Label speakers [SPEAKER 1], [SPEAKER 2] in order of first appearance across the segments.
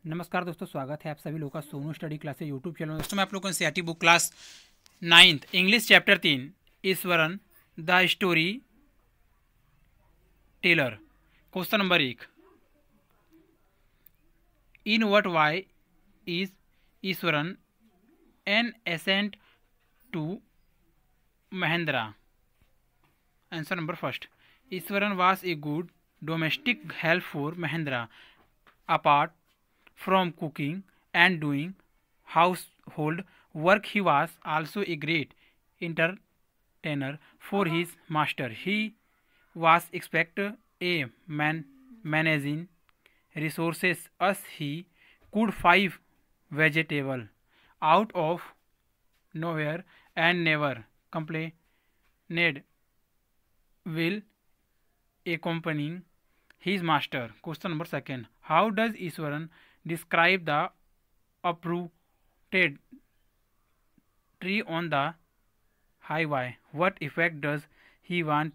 [SPEAKER 1] नमस्कार दोस्तों, स्वागत है आप सभी लोगों का Sonu study classes YouTube channel. दोस्तों मैं आप लोगों को NCERT book class 9th English chapter 3 Ishwaran the story teller. Question number 1, in what way is Ishwaran an asset to Mahendra. Answer number first, Ishwaran was a good domestic help for Mahendra apart from cooking and doing household work. He was also a great entertainer for his master. He was expected a managing resources as he could find vegetable out of nowhere and never complained will accompanying his master. Question number second. How does Iswaran describe the uprooted tree on the highway? What effect does he want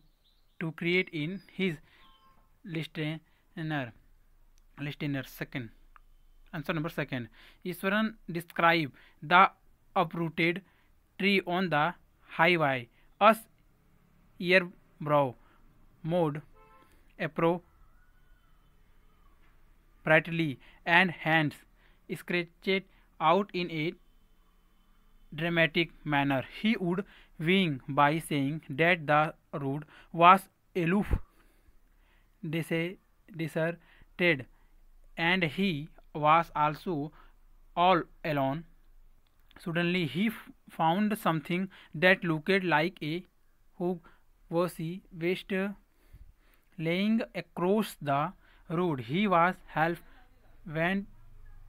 [SPEAKER 1] to create in his listener? Second. Answer number second. Iswaran describe the uprooted tree on the highway as eyebrow mode brightly and hands scratched out in a dramatic manner. He would wing by saying that the road was aloof, deserted, and he was also all alone. Suddenly he found something that looked like a hook was waist laying across the road. He was half went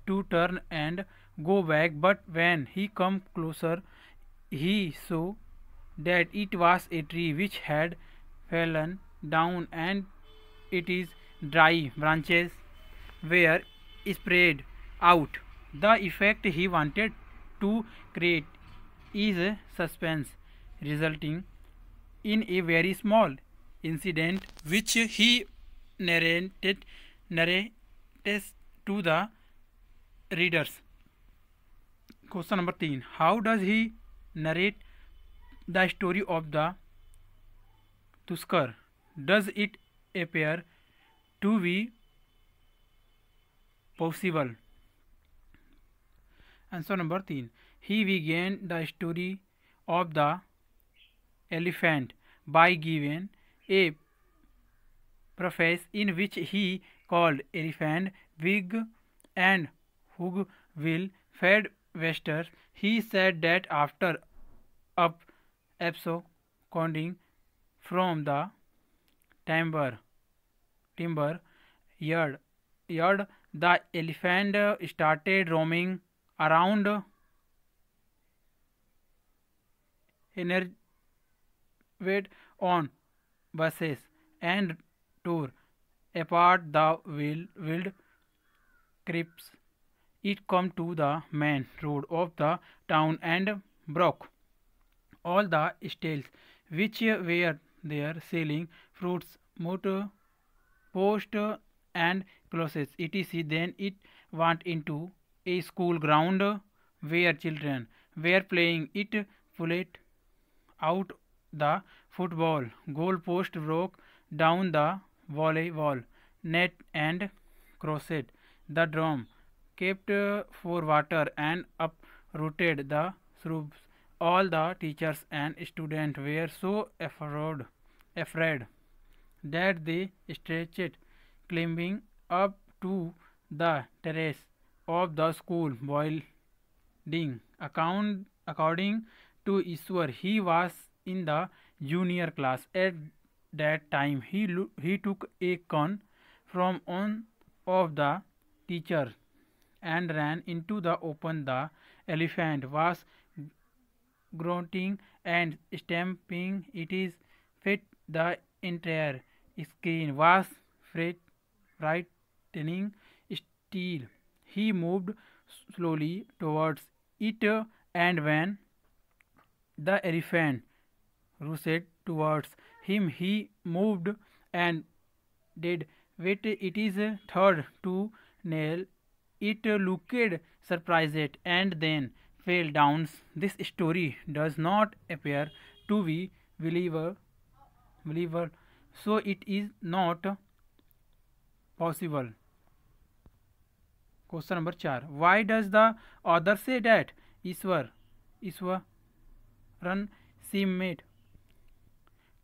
[SPEAKER 1] to turn and go back, but when he came closer, he saw that it was a tree which had fallen down, and its dry branches were spread out. The effect he wanted to create is suspense, resulting in a very small incident which he narrates to the readers. Question number 3. How does he narrate the story of the Tuskar? Does it appear to be possible? Answer number 3. He began the story of the elephant by giving a preface in which he called elephant big and hug will fed westers. He said that after up absconding from the timber yard, the elephant started roaming around enervated on buses and tore apart the wild creeps. It come to the main road of the town and broke all the stalls which were there selling fruits, motor, post, and clothes, etc. Then it went into a school ground where children were playing. It pulled out the football goal post, broke down the volleyball net, and crossed the drum, kept for water, and uprooted the shrubs. All the teachers and students were so afraid that they stretched, climbing up to the terrace of the school building. According to Iswar, he was in the junior class at that time. He took a gun from one of the teachers and ran into the open. The elephant was grunting and stamping its feet. The entire screen was frightening still. He moved slowly towards it, and when the elephant rushed towards him, he moved and did with its third two nail It looked surprised and then fell down. This story does not appear to be believable, so it is not possible. Question number 4. Why does the author say that Iswaran seemed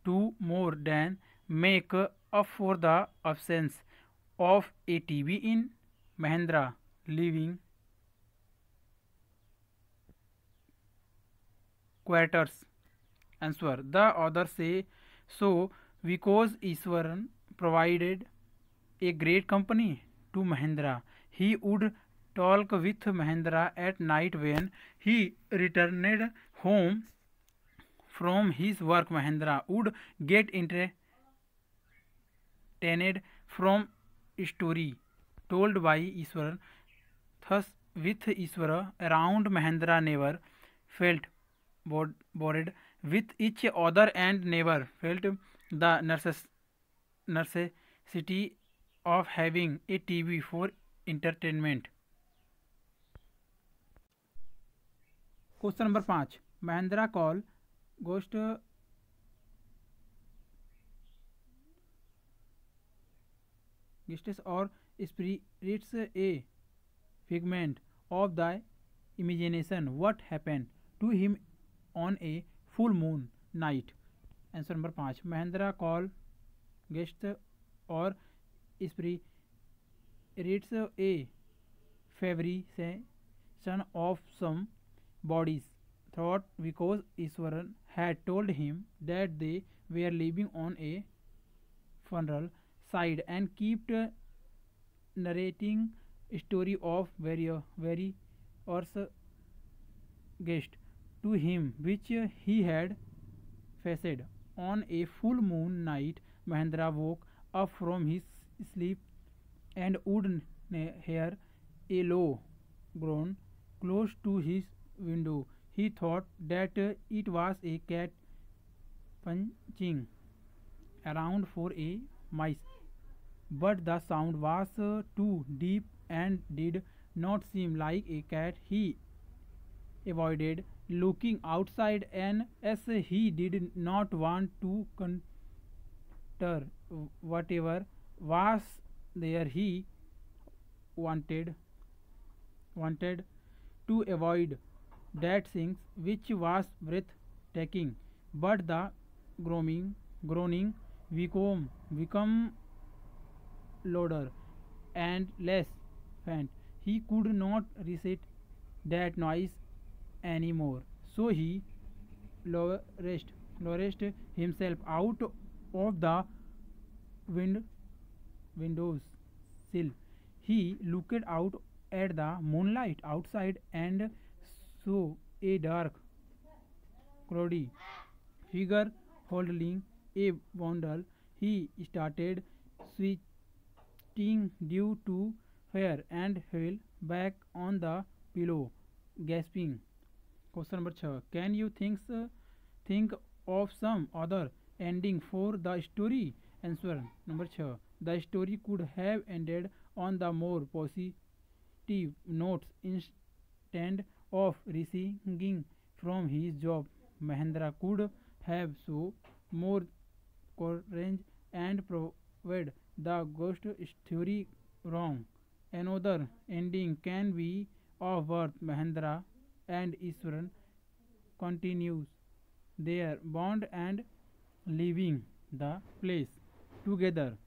[SPEAKER 1] to more than make up for the absence of a TV in Mahendra living quarters? Answer. The author say so because Iswaran provided a great company to Mahendra. He would talk with Mahendra at night when he returned home from his work. Mahendra would get entertained from story told by Iswar. Thus, with Iswara around, Mahendra never felt bored with each other and never felt the necessity of having a TV for entertainment. Question number 5. Mahendra call ghost or spirits a figment of the imagination. What happened to him on a full moon night? Answer number 5. Mahendra call guest or spirits a fabrication of some bodies thought because Iswaran had told him that they were living on a funeral side and kept narrating story of various guest to him which he had faced on a full moon night. Mahendra woke up from his sleep and would hear a low groan close to his window. He thought that it was a cat punching around for a mice, but the sound was too deep and did not seem like a cat. He avoided looking outside, and as he did not want to counter whatever was there, he wanted to avoid that thing which was breathtaking. But the groaning become louder and less faint. He could not resist that noise anymore, so he lowered himself out of the window's sill. He looked out at the moonlight outside and saw a dark, cloudy figure holding a bundle. He started sweating due to fear and fell back on the pillow, gasping. Question number 6. Can you think of some other ending for the story? Answer number 6. The story could have ended on the more positive notes. Instead of receiving from his job, Mahendra could have shown more courage and proved the ghost story wrong. Another ending can be of birth. Mahendra and Iswaran continues their bond and leaving the place together.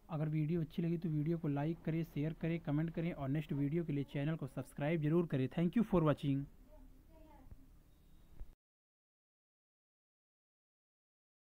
[SPEAKER 1] अगर video अच्छी लगी तो video को like करें, share करें, comment करें और next video के लिए चैनल को सब्सक्राइब जरूर करें. Thank you for watching.